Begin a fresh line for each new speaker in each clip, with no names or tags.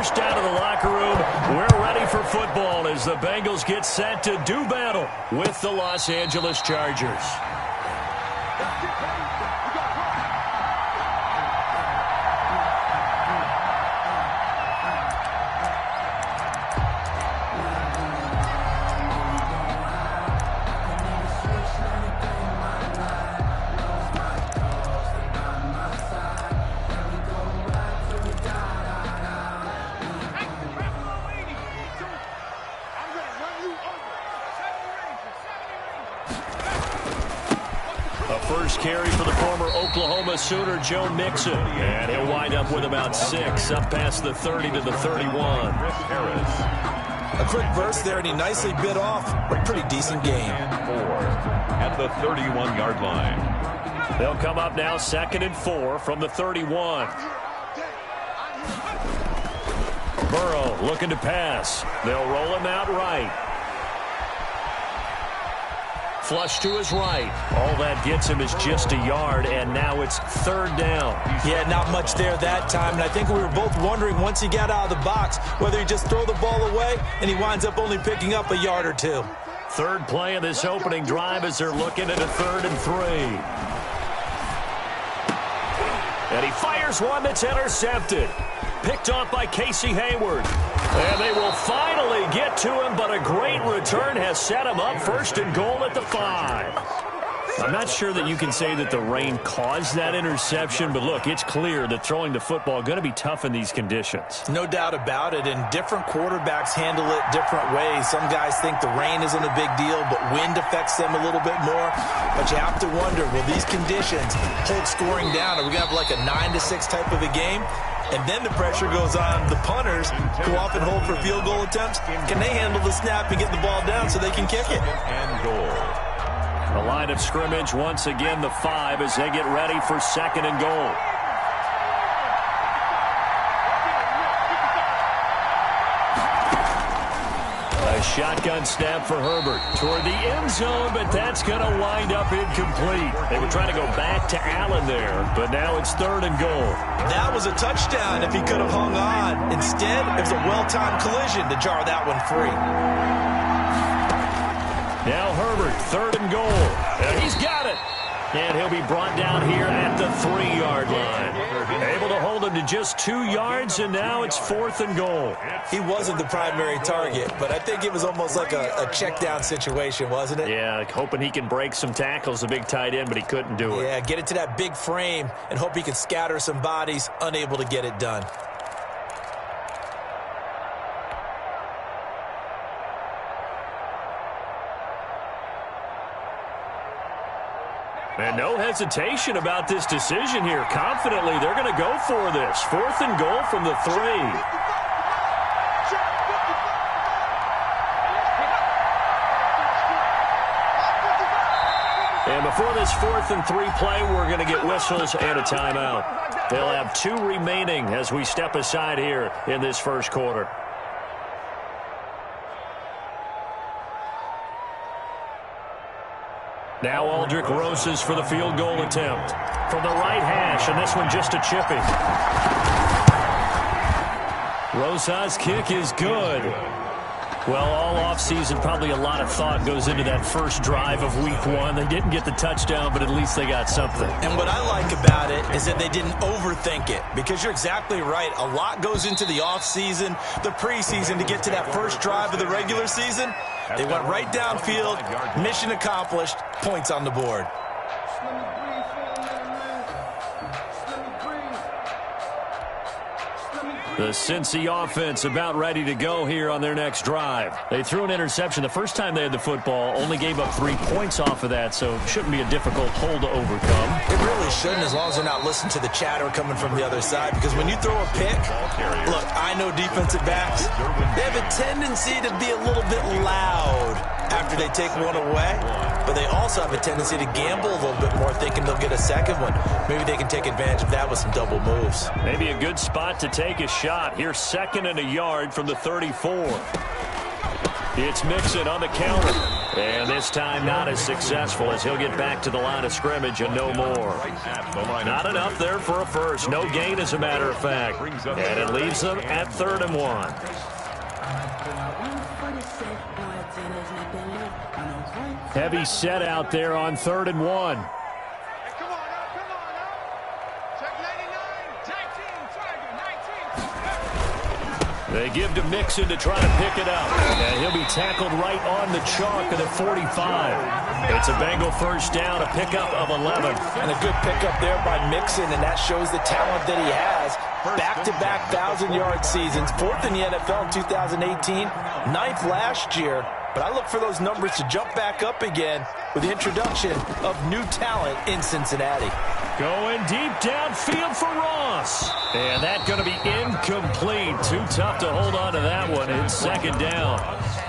first out of the locker room. We're ready for football as the Bengals get set to do battle with the Los Angeles Chargers. First carry for the former Oklahoma Sooner, Joe Mixon. And he'll wind up with about 6, up past the 30 to the 31.
A quick burst there, and he nicely bit off a pretty decent game.
And 4 at the 31-yard line.
They'll come up now 2nd and 4 from the 31. Burrow looking to pass. They'll roll him out right. Flush to his right. All that gets him is just a yard, and now it's 3rd down.
Yeah, not much there that time, and I think we were both wondering once he got out of the box whether he just throw the ball away, and he winds up only picking up a yard or 2.
Third play of this opening drive as they're looking at a 3rd and 3. And he fires one that's intercepted. Picked off by Casey Hayward. And they will finally get to him, but a great return has set him up 1st and goal at the 5. I'm not sure that you can say that the rain caused that interception, but look, it's clear that throwing the football is going to be tough in these conditions.
No doubt about it, and different quarterbacks handle it different ways. Some guys think the rain isn't a big deal, but wind affects them a little bit more. But you have to wonder, will these conditions hold scoring down? Are we going to have like a 9-6 type of a game? And then the pressure goes on the punters who often hold for field goal attempts. Can they handle the snap and get the ball down so they can kick it?
And goal.
The line of scrimmage once again the 5 as they get ready for 2nd and goal. A shotgun snap for Herbert toward the end zone, but that's going to wind up incomplete. They were trying to go back to Allen there, but now it's 3rd and goal.
That was a touchdown if he could have hung on. Instead, it was a well-timed collision to jar that one free.
Now Herbert, 3rd and goal. And he's got it. And he'll be brought down here at the 3-yard line. Able to hold him to just 2 yards, and now it's 4th and goal.
He wasn't the primary target, but I think it was almost like a check-down situation, wasn't it?
Yeah, like hoping he can break some tackles, a big tight end, but he couldn't do it.
Yeah, get it to that big frame and hope he can scatter some bodies, unable to get it done.
And no hesitation about this decision here. Confidently, they're going to go for this. 4th and goal from the 3. And before this 4th and 3 play, we're going to get whistles and a timeout. They'll have 2 remaining as we step aside here in this first quarter. Now Aldrick Rosas for the field goal attempt. From the right hash, and this one just a chipping. Rosas' kick is good. Well, all offseason, probably a lot of thought goes into that first drive of week 1. They didn't get the touchdown, but at least they got something.
And what I like about it is that they didn't overthink it, because you're exactly right. A lot goes into the offseason, the preseason to get to that first drive of the regular season. They went right downfield, mission accomplished, points on the board.
The Cincy offense about ready to go here on their next drive. They threw an interception the first time they had the football, only gave up 3 points off of that, so it shouldn't be a difficult hole to overcome.
It really shouldn't, as long as they're not listening to the chatter coming from the other side, because when you throw a pick, look, I know defensive backs, they have a tendency to be a little bit loud after they take one away, but they also have a tendency to gamble a little bit more, thinking they'll get a second one. Maybe they can take advantage of that with some double moves.
Maybe a good spot to take a shot. Here's 2nd and a yard from the 34. It's Mixon on the counter. And this time not as successful as he'll get back to the line of scrimmage and no more. Not enough there for a first. No gain, as a matter of fact. And it leaves them at 3rd and 1. Heavy set out there on 3rd and 1. They give to Mixon to try to pick it up. And he'll be tackled right on the chalk at the 45. It's a Bengal first down, a pickup of 11.
And a good pickup there by Mixon, and that shows the talent that he has. Back-to-back 1,000-yard seasons, 4th in the NFL in 2018, 9th last year. But I look for those numbers to jump back up again with the introduction of new talent in Cincinnati.
Going deep downfield for Ross. And that's going to be incomplete. Too tough to hold on to that one. It's 2nd down.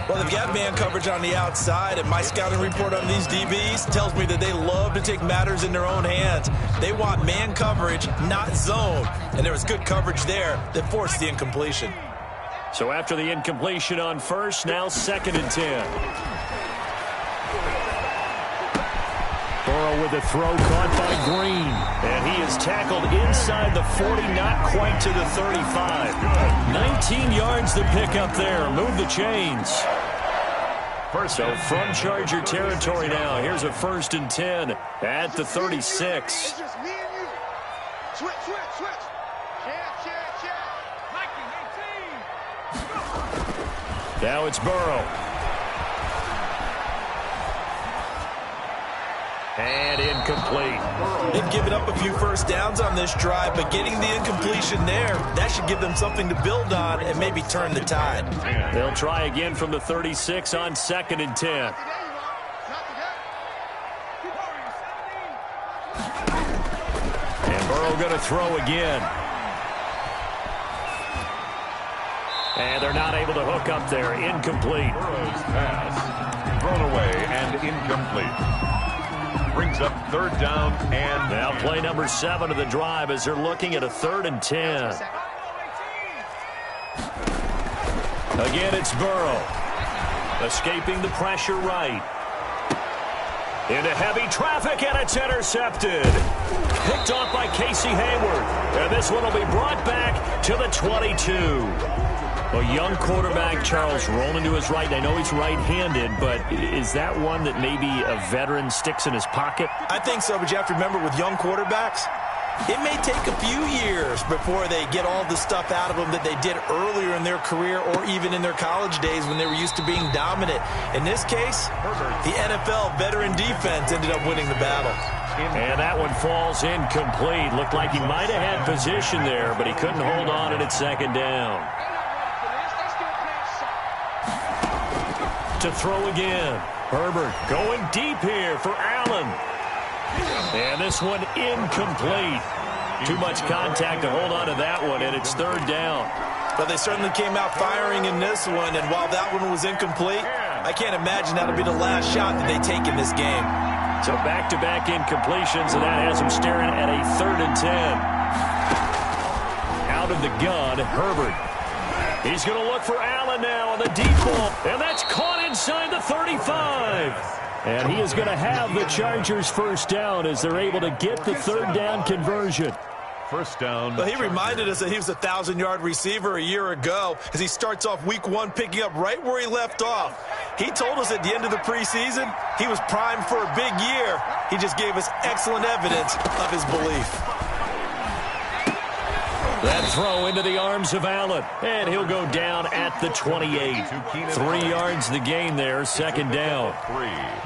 Well, they've got man coverage on the outside, and my scouting report on these DBs tells me that they love to take matters in their own hands. They want man coverage, not zone. And there was good coverage there that forced the incompletion.
So after the incompletion on first, now 2nd and 10. Burrow with a throw caught by Green. And he is tackled inside the 40, not quite to the 35. 19 yards to pick up there. Move the chains. So from Charger territory now, here's a 1st and 10 at the 36. Now it's Burrow. And incomplete.
They've given up a few first downs on this drive, but getting the incompletion there, that should give them something to build on and maybe turn the tide.
They'll try again from the 36 on 2nd and 10. And Burrow going to throw again. And they're not able to hook up there. Incomplete.
Burrow's pass thrown away and incomplete. Brings up 3rd down and
now play number 7 of the drive as they're looking at a 3rd and 10. Again, it's Burrow. Escaping the pressure right. Into heavy traffic, and it's intercepted. Picked off by Casey Hayward. And this one will be brought back to the 22. A young quarterback, Charles, rolling to his right. I know he's right-handed, but is that one that maybe a veteran sticks in his pocket?
I think so, but you have to remember with young quarterbacks, it may take a few years before they get all the stuff out of them that they did earlier in their career or even in their college days when they were used to being dominant. In this case, the NFL veteran defense ended up winning the battle.
And that one falls incomplete. Looked like he might have had position there, but he couldn't hold on, and it's 2nd down. To throw again. Herbert going deep here for Allen. And this one incomplete. Too much contact to hold on to that one, and it's 3rd down.
But they certainly came out firing in this one, and while that one was incomplete, I can't imagine that'll be the last shot that they take in this game.
So back-to-back incompletions, and that has them staring at a 3rd and 10. Out of the gun, Herbert. He's going to look for Allen now on the deep ball. And that's caught inside the 35. And he is going to have the Chargers first down as they're able to get the 3rd down conversion.
First down.
But he reminded us that he was a 1,000-yard receiver a year ago as he starts off week 1 picking up right where he left off. He told us at the end of the preseason he was primed for a big year. He just gave us excellent evidence of his belief.
That throw into the arms of Allen, and he'll go down at the 28. 3 yards the gain there, 2nd down.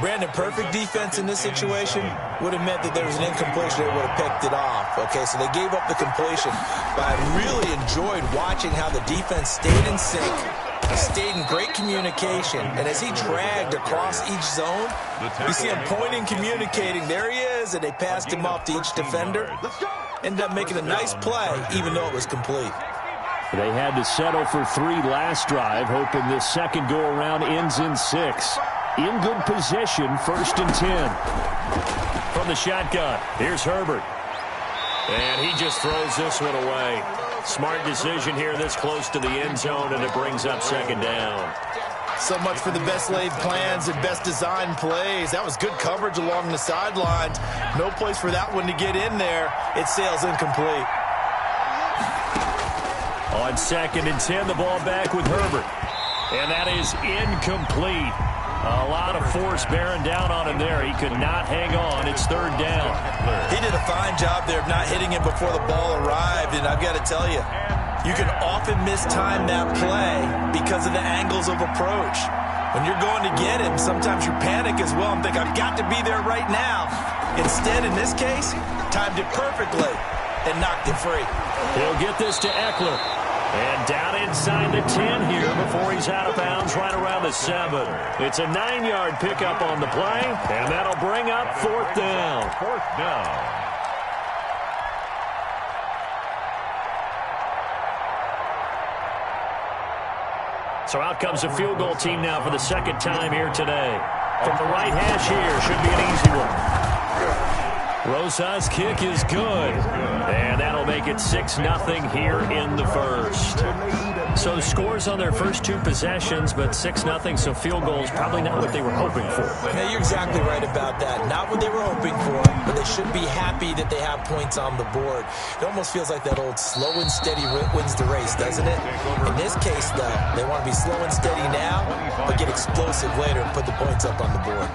Brandon, perfect defense in this situation would have meant that there was an incompletion. They would have picked it off. Okay, so they gave up the completion. But I really enjoyed watching how the defense stayed in sync, stayed in great communication, and as he dragged across each zone, you see him pointing, communicating. There he is, and they passed him off to each defender. Ended up making a nice play, even though it was complete.
They had to settle for 3 last drive, hoping this second go-around ends in 6. In good position, 1st and 10. From the shotgun, here's Herbert. And he just throws this one away. Smart decision here this close to the end zone, and it brings up 2nd down.
So much for the best laid plans and best designed plays. That was good coverage along the sidelines. No place for that one to get in there. It sails incomplete.
On 2nd and 10, the ball back with Herbert. And that is incomplete. A lot of force bearing down on him there. He could not hang on. It's 3rd down.
He did a fine job there of not hitting it before the ball arrived. And I've got to tell you, you can often mistime that play because of the angles of approach. When you're going to get him, sometimes you panic as well and think, I've got to be there right now. Instead, in this case, timed it perfectly and knocked it free.
He'll get this to Eckler. And down inside the 10 here before he's out of bounds right around the 7. It's a 9-yard pickup on the play, and that'll bring up 4th down.
4th down.
So out comes the field goal team now for the 2nd time here today. From the right hash here, should be an easy one. Rosas' kick is good. And that'll make it 6-0 here in the 1st. So scores on their first 2 possessions, but 6-0, so field goals probably not what they were hoping for.
Yeah, you're exactly right about that. Not what they were hoping for, but they should be happy that they have points on the board. It almost feels like that old slow and steady wins the race, doesn't it? In this case, though, they want to be slow and steady now, but get explosive later and put the points up on the board.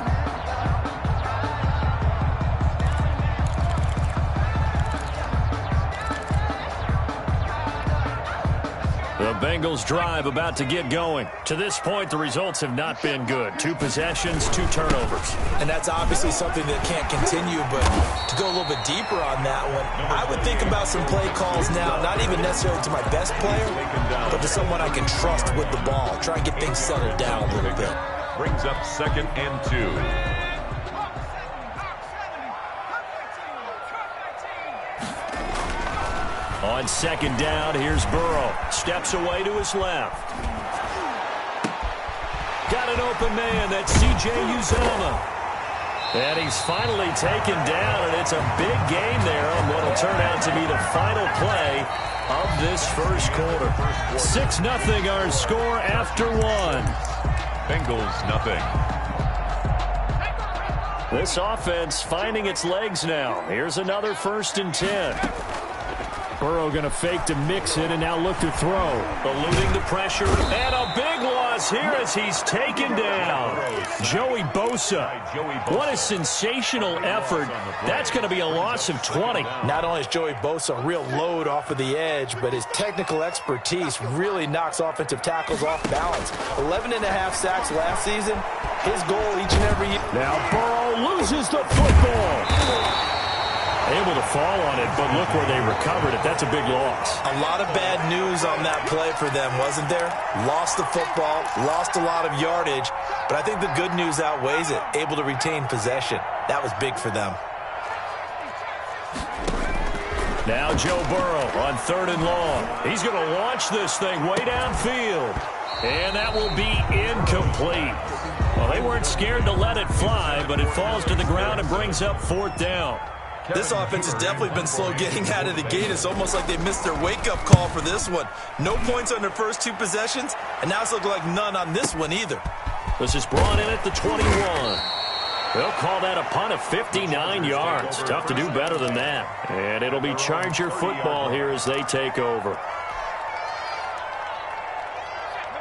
The Bengals drive about to get going. To this point, the results have not been good. 2 possessions, 2 turnovers.
And that's obviously something that can't continue, but to go a little bit deeper on that one, I would think about some play calls now, not even necessarily to my best player, but to someone I can trust with the ball. Try and get things settled down a little bit.
Brings up 2nd and 2.
On 2nd down, here's Burrow. Steps away to his left. Got an open man. That's C.J. Uzomah. And he's finally taken down, and it's a big gain there on what will turn out to be the final play of this first quarter. 6-0 our score after 1.
Bengals nothing.
This offense finding its legs now. Here's another 1st and 10. Burrow going to fake to mix it and now look to throw. Eluding the pressure. And a big loss here as he's taken down. Joey Bosa. What a sensational effort. That's going to be a loss of 20.
Not only is Joey Bosa a real load off of the edge, but his technical expertise really knocks offensive tackles off balance. 11.5 sacks last season. His goal each and every year.
Now Burrow loses the football. Able to fall on it, but look where they recovered it. That's a big loss.
A lot of bad news on that play for them, wasn't there? Lost the football, lost a lot of yardage, but I think the good news outweighs it. Able to retain possession. That was big for them.
Now Joe Burrow on 3rd and long. He's going to launch this thing way downfield. And that will be incomplete. Well, they weren't scared to let it fly, but it falls to the ground and brings up 4th down.
This offense has definitely been slow getting out of the gate. It's almost like they missed their wake-up call for this one. No points on their first 2 possessions, and now it's looking like none on this one either.
This is brought in at the 21. They'll call that a punt of 59 yards. Tough to do better than that. And it'll be Charger football here as they take over.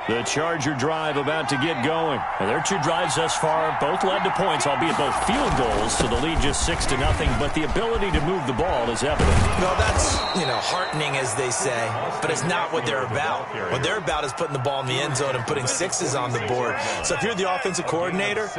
The Charger drive about to get going. And their 2 drives thus far both led to points, albeit both field goals, so the lead just 6-0. But the ability to move the ball is evident.
Well, that's, heartening, as they say, but it's not what they're about. What they're about is putting the ball in the end zone and putting 6s on the board. So if you're the offensive coordinator,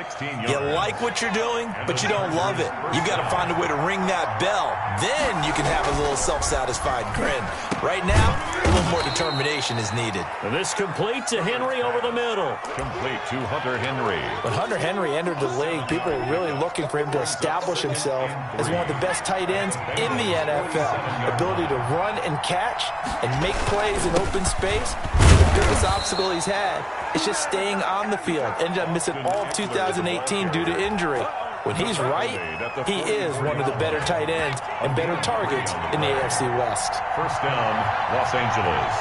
you like what you're doing, but you don't love it. You've got to find a way to ring that bell. Then you can have a little self-satisfied grin. Right now, a little more determination is needed.
And this complete to Henry over the middle.
Complete to Hunter Henry.
When Hunter Henry entered the league, people were really looking for him to establish himself as one of the best tight ends in the NFL. Ability to run and catch and make plays in open space. The biggest obstacle he's had is just staying on the field. Ended up missing all of 2018 due to injury. When he's right, he is one of the better tight ends and better targets in the AFC West.
1st down, Los Angeles.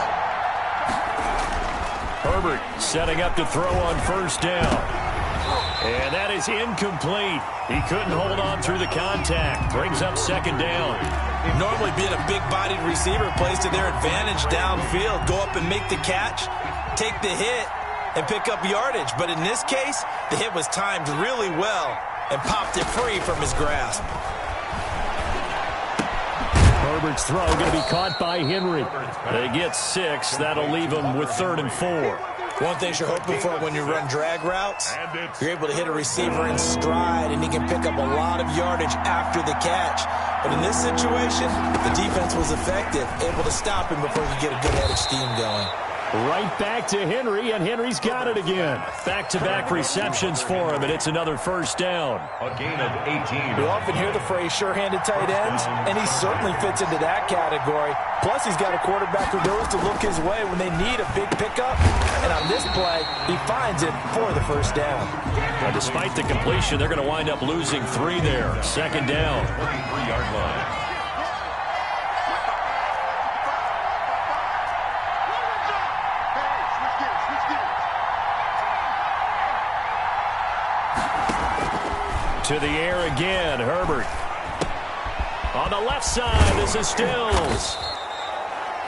Herbert setting up to throw on first down. And that is incomplete. He couldn't hold on through the contact. Brings up second down.
Normally being a big-bodied receiver plays to their advantage downfield. Go up and make the catch, take the hit, and pick up yardage. But in this case, the hit was timed really well and popped it free from his grasp.
Herbert's throw going to be caught by Henry. They get 6. That'll leave them with 3rd and 4.
One thing you're hoping for when you run drag routes, you're able to hit a receiver in stride, and he can pick up a lot of yardage after the catch. But in this situation, the defense was effective, able to stop him before he could get a good head of steam going.
Right back to Henry, and Henry's got it again. Back-to-back receptions for him, and it's another first down.
A gain of 18.
You often hear the phrase sure-handed tight ends, and he certainly fits into that category. Plus, he's got a quarterback who knows to look his way when they need a big pickup. And on this play, he finds it for the first down.
Now, despite the completion, they're going to wind up losing 3 there. Second down.
33-yard line.
To the air again, Herbert. On the left side, this is Stills.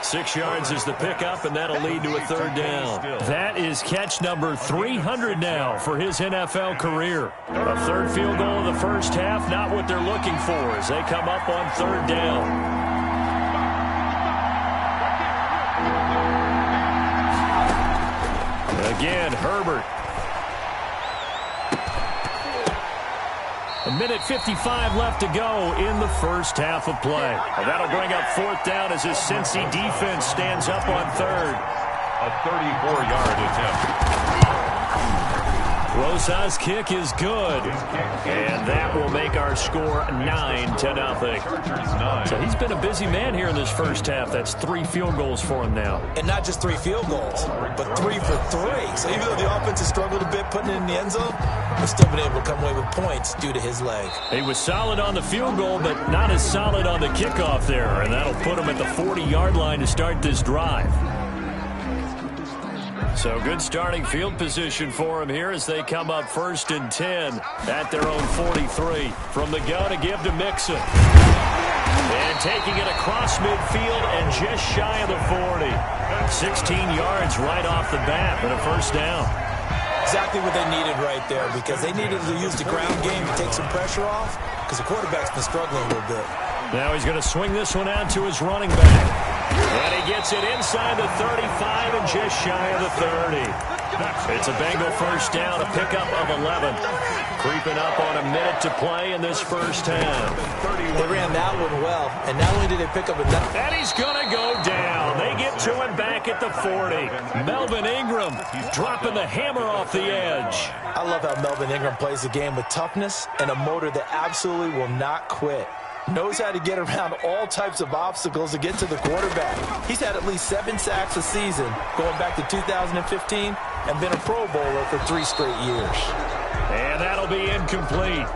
6 yards is the pickup, and that'll lead to a 3rd down. That is catch number 300 now for his NFL career. A 3rd field goal in the first half, not what they're looking for as they come up on 3rd down. Again, Herbert. 1:55 left to go in the first half of play. And that'll bring up 4th down as his Cincy defense stands up on 3rd.
A 34-yard attempt.
Rosas' kick is good. And that will make our score 9-0. So he's been a busy man here in this first half. That's 3 field goals for him now.
And not just 3 field goals, but 3 for 3. So even though the offense has struggled a bit putting it in the end zone, they've still been able to come away with points due to his leg.
He was solid on the field goal, but not as solid on the kickoff there. And that'll put him at the 40-yard line to start this drive. So good starting field position for him here as they come up 1st and 10 at their own 43. From the gun to give to Mixon. And taking it across midfield and just shy of the 40. 16 yards right off the bat and a first down.
Exactly what they needed right there, because they needed to use the ground game to take some pressure off, because the quarterback's been struggling a little bit.
Now he's going to swing this one out to his running back. And he gets it inside the 35 and just shy of the 30. It's a Bengal first down, a pickup of 11. Creeping up on a minute to play in this first half.
They ran that one well, and not only did they pick up enough.
And he's going to go down. They get to him back at the 40. Melvin Ingram dropping the hammer off the edge.
I love how Melvin Ingram plays the game with toughness and a motor that absolutely will not quit. Knows how to get around all types of obstacles to get to the quarterback. He's had at least 7 sacks a season going back to 2015 and been a Pro Bowler for 3 straight years.
And that'll be incomplete.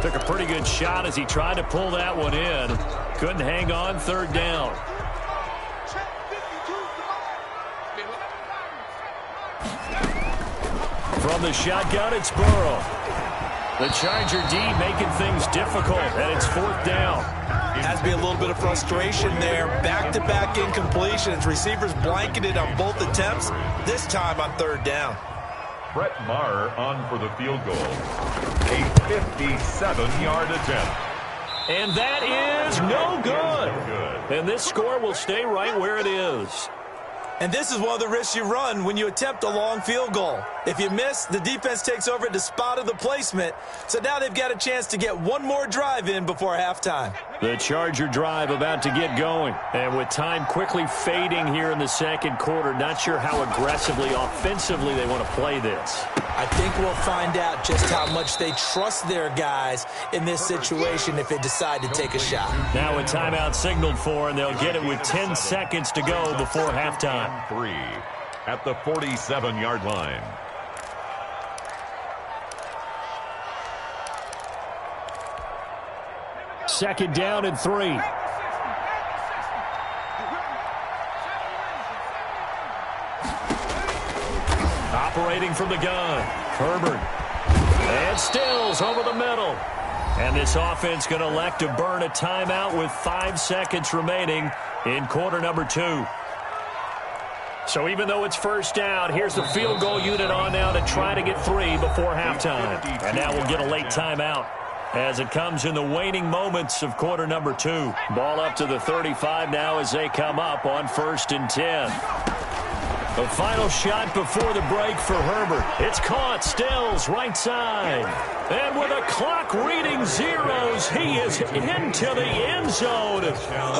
Took a pretty good shot as he tried to pull that one in. Couldn't hang on, 3rd down. From the shotgun, it's Burrow. The Charger D making things difficult, and it's 4th down.
Has to be a little bit of frustration there. Back-to-back incompletions. Receivers blanketed on both attempts, this time on 3rd down.
Brett Maher on for the field goal. A 57-yard attempt.
And that is no good. And this score will stay right where it is.
And this is one of the risks you run when you attempt a long field goal. If you miss, the defense takes over at the spot of the placement. So now they've got a chance to get one more drive in before halftime.
The Charger drive about to get going. And with time quickly fading here in the second quarter, not sure how aggressively, offensively they want to play this.
I think we'll find out just how much they trust their guys in this situation if they decide to take a shot.
Now a timeout signaled for, and they'll get it with 10 seconds to go before halftime.
3 at the 47-yard line.
Second down and 3. Operating from the gun, Herbert. And Stills over the middle. And this offense going to elect to burn a timeout with 5 seconds remaining in quarter number 2. So even though it's first down, here's the field goal unit on now to try to get 3 before halftime. And now we'll get a late timeout as it comes in the waning moments of quarter number 2. Ball up to the 35 now as they come up on 1st and 10. The final shot before the break for Herbert. It's caught. Stills right side. And with a clock reading zeros, he is into the end zone.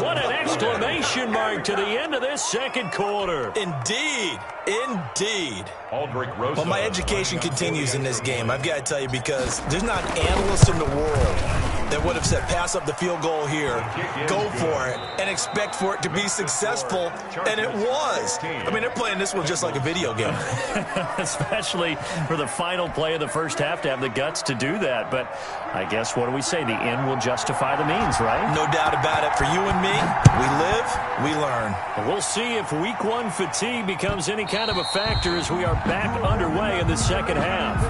What an exclamation mark to the end of this second quarter.
Indeed. Indeed.
Aldrick Rosas.
Well, my education continues in this game. I've got to tell you, because there's not an analyst in the world that would have said pass up the field goal here, go for it, and expect for it to be successful, and it was. I mean, they're playing this one just like a video game.
Especially for the final play of the first half to have the guts to do that. But I guess, what do we say? The end will justify the means, right?
No doubt about it. For you and me, we live, we learn.
And we'll see if week 1 fatigue becomes any kind of a factor as we are back underway in the second half.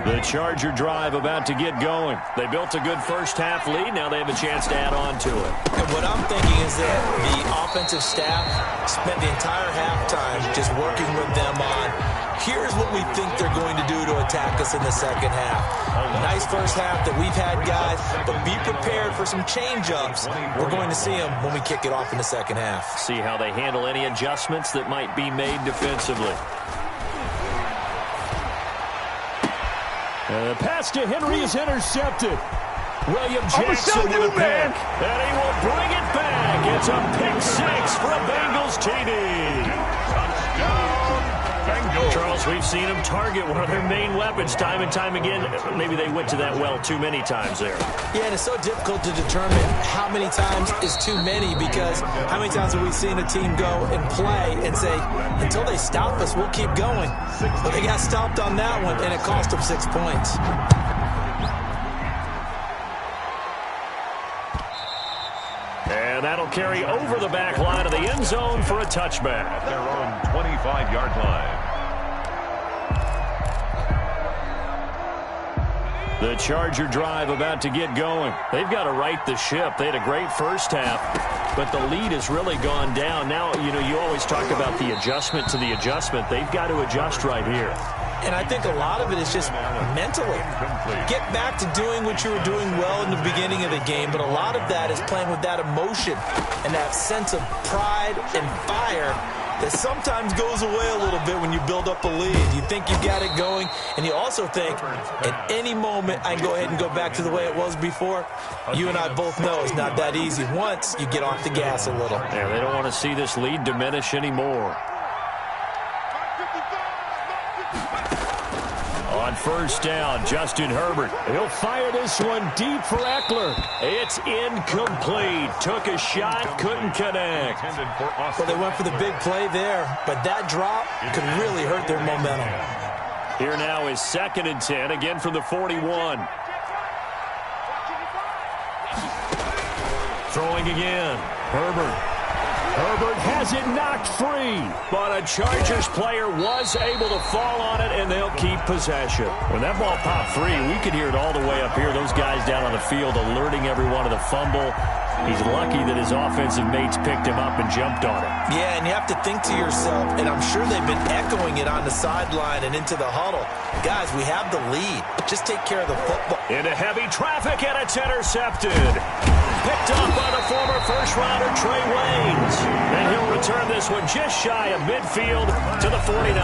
The Charger drive about to get going. They built a good first half lead. Now they have a chance to add on to it.
And what I'm thinking is that the offensive staff spent the entire halftime just working with them on, here's what we think they're going to do to attack us in the second half. Nice first half that we've had, guys, but be prepared for some change-ups. We're going to see them when we kick it off in the second half.
See how they handle any adjustments that might be made defensively. The pass to Henry is intercepted. William Jackson with a pick. And he will bring it back. It's a pick 6 for a Bengals TD. Charles, we've seen them target one of their main weapons time and time again. Maybe they went to that well too many times there.
Yeah, and it's so difficult to determine how many times is too many, because how many times have we seen a team go and play and say, until they stop us, we'll keep going. But they got stopped on that one, and it cost them 6 points.
And that'll carry over the back line of the end zone for a touchback.
At their own 25-yard line.
The Charger drive about to get going. They've got to right the ship. They had a great first half, but the lead has really gone down. Now, you always talk about the adjustment to the adjustment. They've got to adjust right here.
And I think a lot of it is just mentally. Get back to doing what you were doing well in the beginning of the game, but a lot of that is playing with that emotion and that sense of pride and fire that sometimes goes away a little bit when you build up a lead. You think you've got it going, and you also think at any moment I can go ahead and go back to the way it was before. You and I both know it's not that easy once you get off the gas a little.
Yeah, they don't want to see this lead diminish anymore. On first down, Justin Herbert. He'll fire this one deep for Eckler. It's incomplete. Took a shot, couldn't connect.
Well, they went for the big play there, but that drop could really hurt their momentum.
Here now is 2nd and 10, again from the 41. Throwing again. Herbert has it knocked free, but a Chargers player was able to fall on it, and they'll keep possession. When that ball popped free, we could hear it all the way up here. Those guys down on the field alerting everyone of the fumble. He's lucky that his offensive mates picked him up and jumped on it.
Yeah, and you have to think to yourself, and I'm sure they've been echoing it on the sideline and into the huddle. Guys, we have the lead. Just take care of the football.
Into heavy traffic, and it's intercepted. Picked up by the former first-rounder Trey Waynes. And he'll return this one just shy of midfield to the 49.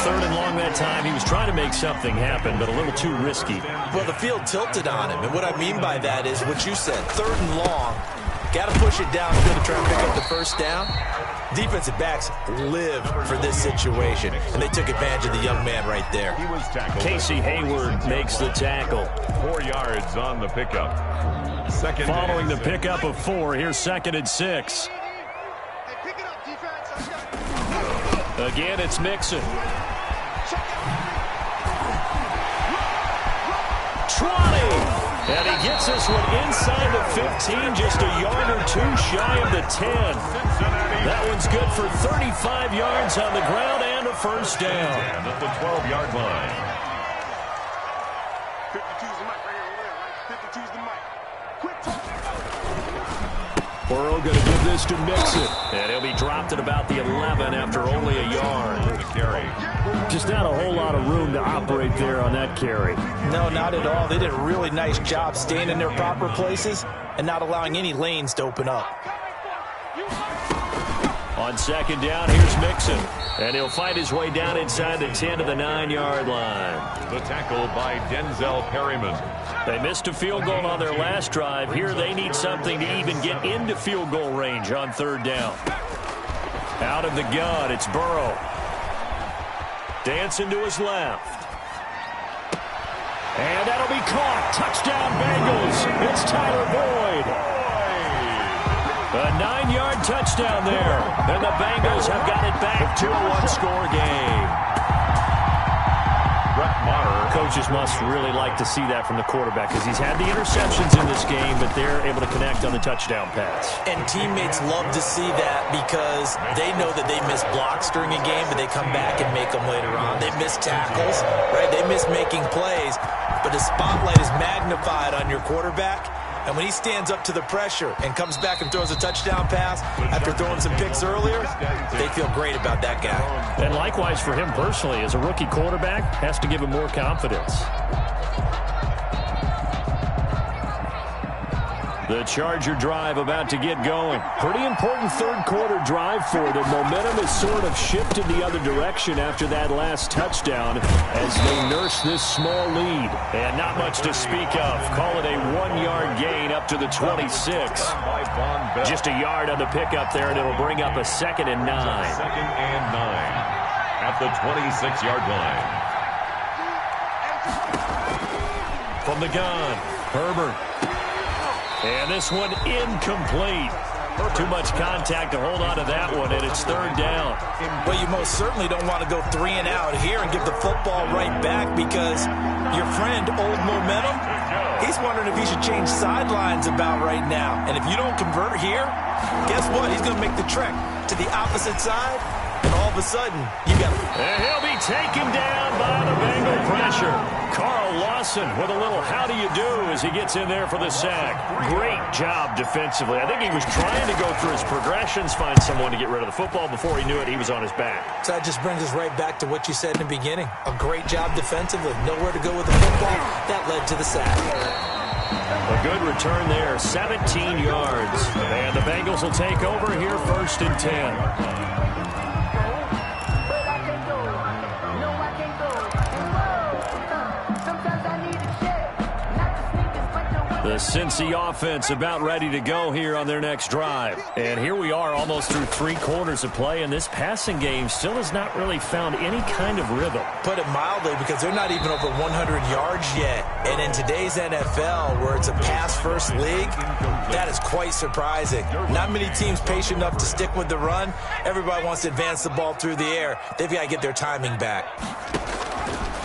3rd and long that time. He was trying to make something happen, but a little too risky.
Well, the field tilted on him, and what I mean by that is what you said, 3rd and long. Got to push it down to try and pick up the first down. Defensive backs live for this situation, and they took advantage of the young man right there.
He was tackled.
Casey Hayward makes the tackle.
4 yards on the pickup.
Following the pickup of 4, here's 2nd and 6. Again, it's Mixon. Trotty! And he gets this one inside the 15, just a yard or two shy of the 10. That one's good for 35 yards on the ground and a first down.
And at the 12-yard line.
52's the mic right here. 52's the mic. Quick talk.
Burrow going to give this to Mixon. And he'll be dropped at about the 11 after only a yard.
The carry.
Just not a whole lot of room to operate there on that carry.
No, not at all. They did a really nice job staying in their proper places and not allowing any lanes to open up.
On second down, here's Mixon. And he'll fight his way down inside the 10 to the 9-yard line.
The tackle by Denzel Perryman.
They missed a field goal on their last drive. Here they need something to even get into field goal range on third down. Out of the gun, it's Burrow. Dancing to his left. And that'll be caught. Touchdown Bengals. It's Tyler Boyd. A 9-yard touchdown there. And the Bengals have got it back to a one-score game.
Brett Maher.
Coaches must really like to see that from the quarterback because he's had the interceptions in this game, but they're able to connect on the touchdown pass.
And teammates love to see that because they know that they miss blocks during a game, but they come back and make them later on. They miss tackles, right? They miss making plays, but the spotlight is magnified on your quarterback. And when he stands up to the pressure and comes back and throws a touchdown pass after throwing some picks earlier, they feel great about that guy.
And likewise for him personally, as a rookie quarterback, has to give him more confidence. The Charger drive about to get going. Pretty important third quarter drive for them. Momentum has sort of shifted the other direction after that last touchdown as they nurse this small lead. And not much to speak of. Call it a 1-yard gain up to the 26. Just a yard on the pickup there, and it'll bring up a 2nd and 9.
2nd and 9 at the 26-yard line.
From the gun, Herbert. And this one incomplete. Too much contact to hold on to that one, and it's third down.
Well, you most certainly don't want to go 3 and out here and give the football right back because your friend, Old Momentum, he's wondering if he should change sidelines about right now. And if you don't convert here, guess what? He's going to make the trek to the opposite side, and all of a sudden, you got
and he'll be taken down by the Bengal pressure. Carl Lawson with a little how do you do as he gets in there for the sack. Great job defensively. I think he was trying to go through his progressions, find someone to get rid of the football. Before he knew it, he was on his back.
So that just brings us right back to what you said in the beginning. A great job defensively. Nowhere to go with the football. That led to the sack.
A good return there, 17 yards. And the Bengals will take over here 1st and 10. The Cincy offense about ready to go here on their next drive. And here we are almost through 3 quarters of play, and this passing game still has not really found any kind of rhythm.
Put it mildly, because they're not even over 100 yards yet. And in today's NFL, where it's a pass-first league, that is quite surprising. Not many teams patient enough to stick with the run. Everybody wants to advance the ball through the air. They've got to get their timing back.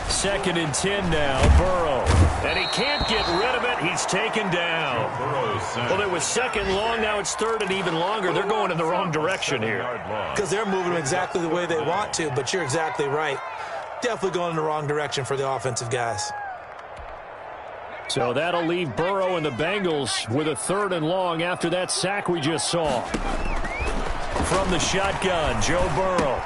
2nd and 10 now, Burrow. And he can't get rid of it. He's taken down. Well, it was 2nd long. Now it's 3rd and even longer. They're going in the wrong direction here.
Because they're moving exactly the way they want to, but you're exactly right. Definitely going in the wrong direction for the offensive guys.
So that'll leave Burrow and the Bengals with a 3rd and long after that sack we just saw. From the shotgun, Joe Burrow.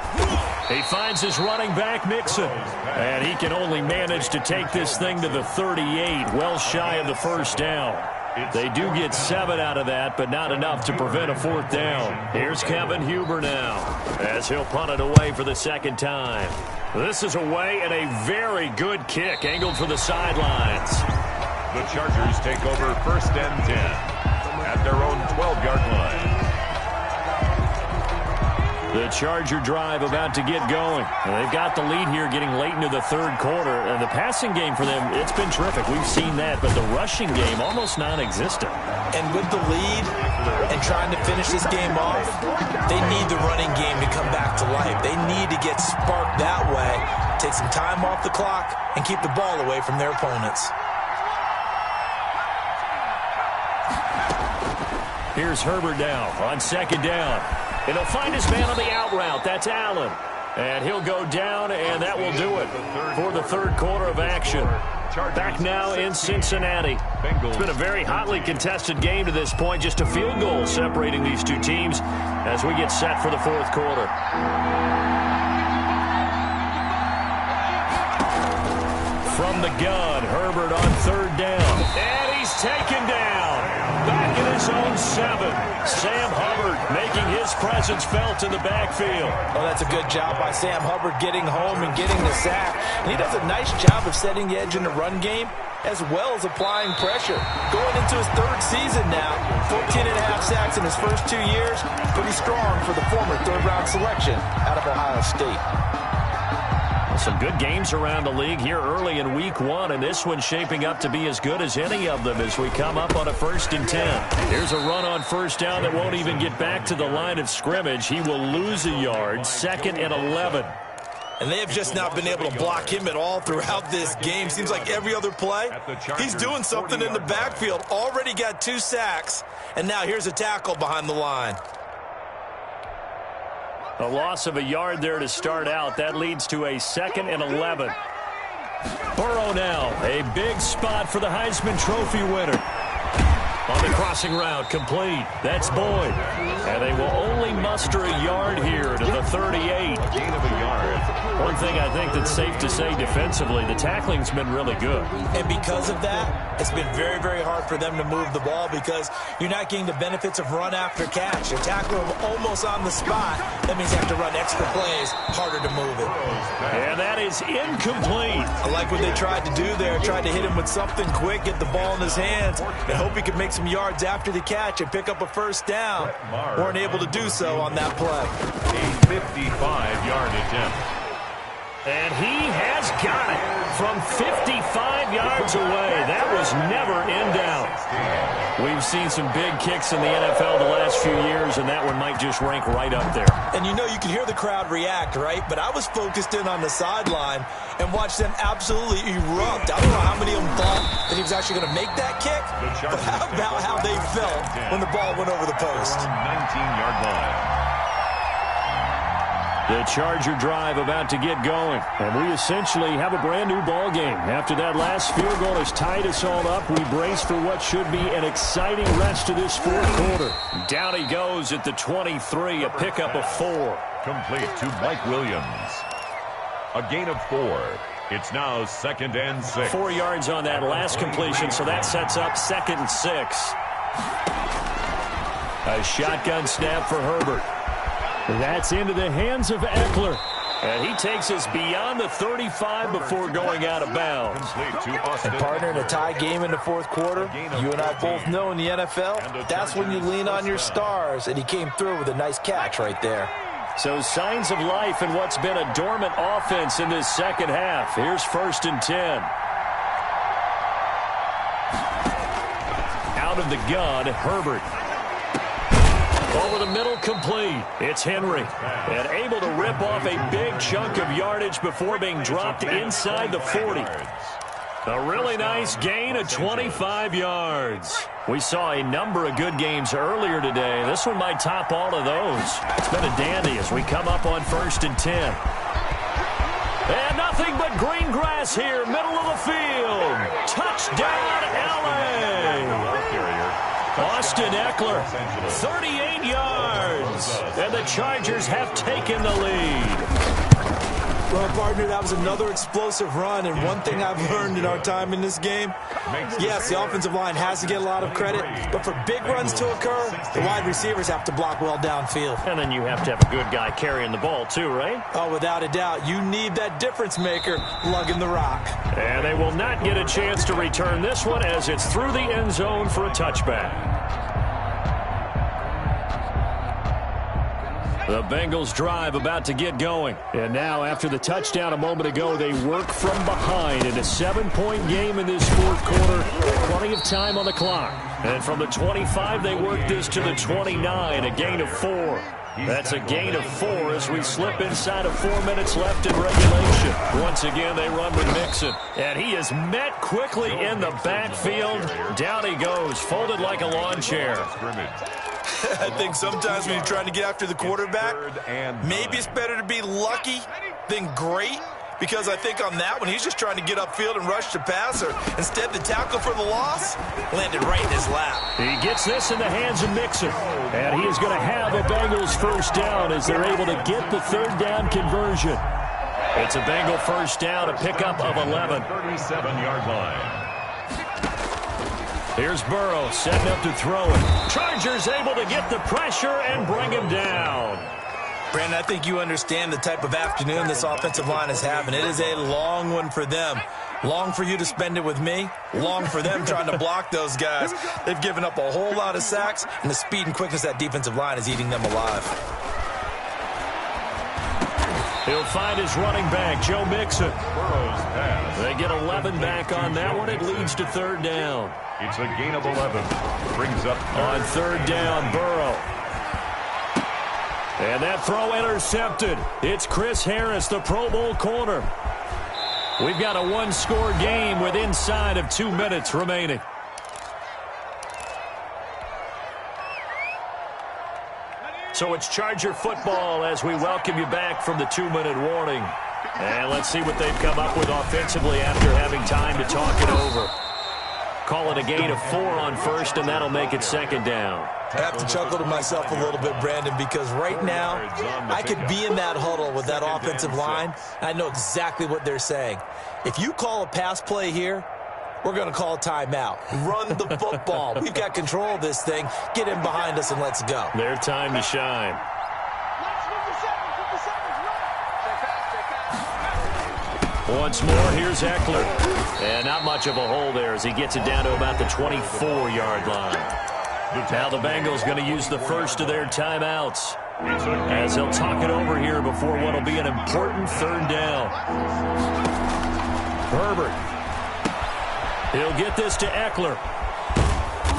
He finds his running back, Mixon. And he can only manage to take this thing to the 38, well shy of the first down. They do get 7 out of that, but not enough to prevent a 4th down. Here's Kevin Huber now, as he'll punt it away for the 2nd time. This is away and a very good kick, angled for the sidelines.
The Chargers take over 1st and 10 at their own 12-yard line.
The Charger drive about to get going. And they've got the lead here getting late into the 3rd quarter. And the passing game for them, it's been terrific. We've seen that. But the rushing game, almost non-existent.
And with the lead and trying to finish this game off, they need the running game to come back to life. They need to get sparked that way, take some time off the clock, and keep the ball away from their opponents.
Here's Herbert now on second down. And he'll find his man on the out route. That's Allen. And he'll go down, and that will do it for the third quarter of action. Back now in Cincinnati. It's been a very hotly contested game to this point. Just a field goal separating these two teams as we get set for the fourth quarter. From the gun, Herbert on third down. And he's taken down. Back in his own 7. Sam Hubbard making his presence felt in the backfield.
Oh, that's a good job by Sam Hubbard getting home and getting the sack. And he does a nice job of setting the edge in the run game as well as applying pressure. Going into his third season now, 14.5 sacks in his first 2 years. Pretty strong for the former third-round selection out of Ohio State.
Some good games around the league here early in week 1, and this one's shaping up to be as good as any of them as we come up on a 1st and 10. Here's a run on first down that won't even get back to the line of scrimmage. He will lose a yard, 2nd and 11.
And they have just not been able to block him at all throughout this game. Seems like every other play, he's doing something in the backfield. Already got 2 sacks, and now here's a tackle behind the line.
A loss of a yard there to start out. That leads to a 2nd and 11. Burrow now, a big spot for the Heisman Trophy winner. On the crossing route, complete. That's Boyd. And they will only muster a yard here to the 38.
Gain of a yard.
One thing I think that's safe to say defensively, the tackling's been really good.
And because of that, it's been very, very hard for them to move the ball because you're not getting the benefits of run after catch. You're tackling them almost on the spot. That means you have to run extra plays, harder to move it.
And that is incomplete.
I like what they tried to do there. Tried to hit him with something quick, get the ball in his hands, and hope he could make some yards after the catch and pick up a first down. Weren't able to do so on that play.
A 55-yard attempt.
And he has got it from 55 yards away. That was never in doubt. We've seen some big kicks in the NFL the last few years, and that one might just rank right up there.
And you know, you can hear the crowd react, right? But I was focused in on the sideline and watched them absolutely erupt. I don't know how many of them thought that he was actually going to make that kick, but how about how they felt when the ball went over the post?
19-yard line.
The Charger drive about to get going, and we essentially have a brand-new ball game. After that last field goal has tied us all up, we brace for what should be an exciting rest of this fourth quarter. Down he goes at the 23, a pickup of 4.
Complete to Mike Williams. A gain of 4. It's now 2nd and 6.
4 yards on that last completion, so that sets up 2nd and 6. A shotgun snap for Herbert. That's into the hands of Eckler. And he takes us beyond the 35 before going out of bounds.
And partner, in a tie game in the fourth quarter, you and I both know in the NFL, that's when you lean on your stars, and he came through with a nice catch right there.
So signs of life in what's been a dormant offense in this second half. Here's 1st and 10. Out of the gun, Herbert. Over the middle, complete. It's Henry. And able to rip off a big chunk of yardage before being dropped inside the 40. A really nice gain of 25 yards. We saw a number of good games earlier today. This one might top all of those. It's been a dandy as we come up on 1st and 10. And nothing but green grass here, middle of the field. Touchdown, LA! Austin Eckler, 38 yards. And the Chargers have taken the lead.
Well, partner, that was another explosive run, and one thing I've learned in our time in this game, yes, the offensive line has to get a lot of credit, but for big runs to occur, the wide receivers have to block well downfield.
And then you have to have a good guy carrying the ball too, right?
Oh, without a doubt. You need that difference maker lugging the rock.
And they will not get a chance to return this one as it's through the end zone for a touchback. The Bengals drive about to get going. And now, after the touchdown a moment ago, they work from behind in a 7-point game in this fourth quarter. Plenty of time on the clock. And from the 25, they work this to the 29, a gain of 4. That's a gain of 4 as we slip inside of 4 minutes left in regulation. Once again, they run with Mixon. And he is met quickly in the backfield. Down he goes, folded like a lawn chair.
I think sometimes when you're trying to get after the quarterback, maybe it's better to be lucky than great. Because I think on that one, he's just trying to get upfield and rush the passer. Instead, the tackle for the loss landed right in his lap.
He gets this in the hands of Mixon. And he is going to have the Bengals first down as they're able to get the third down conversion. It's a Bengal first down, a pickup of 11.
37-yard line.
Here's Burrow setting up to throw it. Chargers able to get the pressure and bring him down.
Brandon, I think you understand the type of afternoon this offensive line is having. It is a long one for them. Long for you to spend it with me. Long for them trying to block those guys. They've given up a whole lot of sacks, and the speed and quickness of that defensive line is eating them alive.
He'll find his running back, Joe Mixon.
Burrow's pass.
They get 11 back on that one. It leads to third down.
It's a gain of 11. Brings up
On third down, Burrow. And that throw intercepted. It's Chris Harris, the Pro Bowl corner. We've got a one-score game with inside of 2 minutes remaining. So it's Charger football as we welcome you back from the 2-minute warning. And let's see what they've come up with offensively after having time to talk it over. Call it a gain of 4 on first, and that'll make it second down.
I have to chuckle to myself a little bit, Brandon, because right now I could be in that huddle with that offensive line. I know exactly what they're saying. If you call a pass play here, we're going to call a timeout. Run the football. We've got control of this thing. Get in behind us and let's go.
Their time to shine. Once more, here's Eckler. And not much of a hole there as he gets it down to about the 24-yard line. Now the Bengals going to use the first of their timeouts as they'll talk it over here before what will be an important third down. Herbert. He'll get this to Eckler.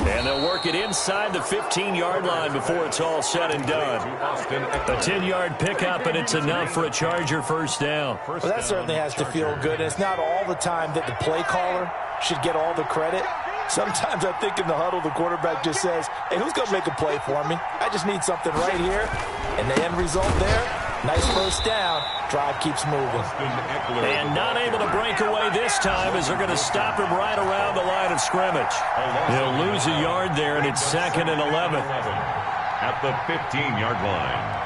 And they'll work it inside the 15-yard line before it's all said and done. A 10-yard pickup, and it's enough for a Charger first down.
Well, that certainly has to feel good. And it's not all the time that the play caller should get all the credit. Sometimes I think in the huddle, the quarterback just says, hey, who's going to make a play for me? I just need something right here. And the end result there, nice first down. Drive keeps moving.
And not able to break away this time as they're going to stop him right around the line of scrimmage. He'll lose a yard there, and it's 2nd and 11.
At the 15-yard line.